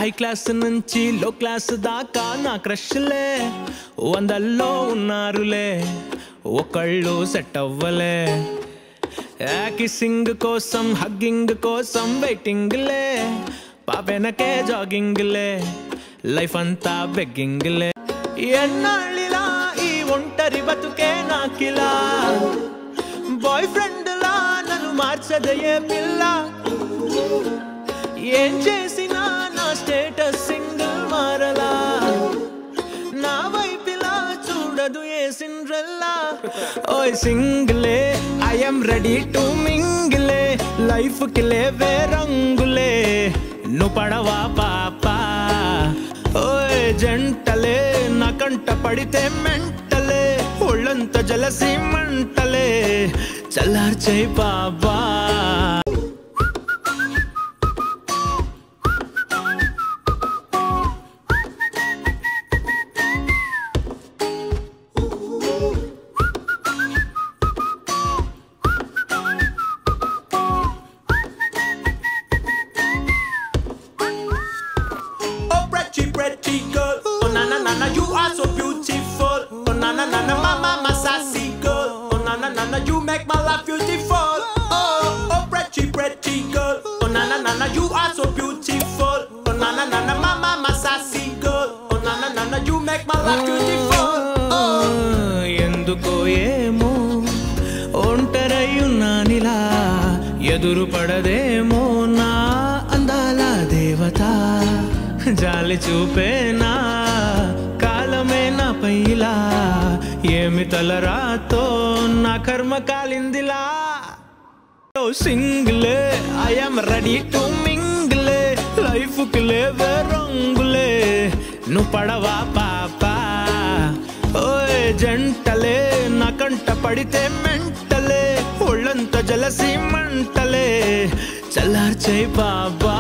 High class నుంచి లో class దాకా నా క్రష్లే వందల్లో ఉన్నారులే ఒకళ్ళు సెట్ అవ్వలే కిస్సింగ్ కోసం హగ్గింగ్ కోసం వెయిటింగ్లే పాపెనకే జాగింగ్లే లైఫ్ అంతా బెగ్గింగ్లే ఎన్నాళ్ళిలా ఈ ఒంటరి బతుకే నాకిలా బాయ్ ఫ్రెండ్ లా నన్ను మార్చదయే పిల్ల ఏం చేసినా నా స్టేటస్ సింగిల్ మారలా నా వైపిలా చూడదు ఏ సిండ్రెల్లా ఓయ్ సింగిలే ఐ యామ్ రెడీ టు మింగిలే లైఫ్ కి లేవే రంగులే నువ్వు పడవా పాపా ఓయ్ జంటలే నా కంట పడితే మెంటలే ఒళ్ళంత jealousy మంటలే చల్లార్చే Baba Pretty girl, oh na na na na, you are so beautiful. Oh na na na na, mama, my sassy girl. Oh na na na na, you make my life beautiful. Oh pretty girl, oh na na na na, you are so beautiful. Oh na na na na, mama, my sassy girl. Oh na na na na, you make my life beautiful. ఎందుకో ఏమో ఒంటరయ్యున్నానిలా ఎదురు పడదేమో నా అందాల దేవత జాలి చూపేనా కాలమే నా పైలా ఏమి తలరాతో నా కర్మ కాలిందిలా సింగిలే ఐ యామ్ రెడీ టు మింగిలే లైఫ్ కి లేవే రంగులే నువ్వు పడవా పాపా ఓయ్ జంటలే నా కంట పడితే మెంటలే ఒళ్ళంత జలసి మంటలే చల్లార్చే బాబా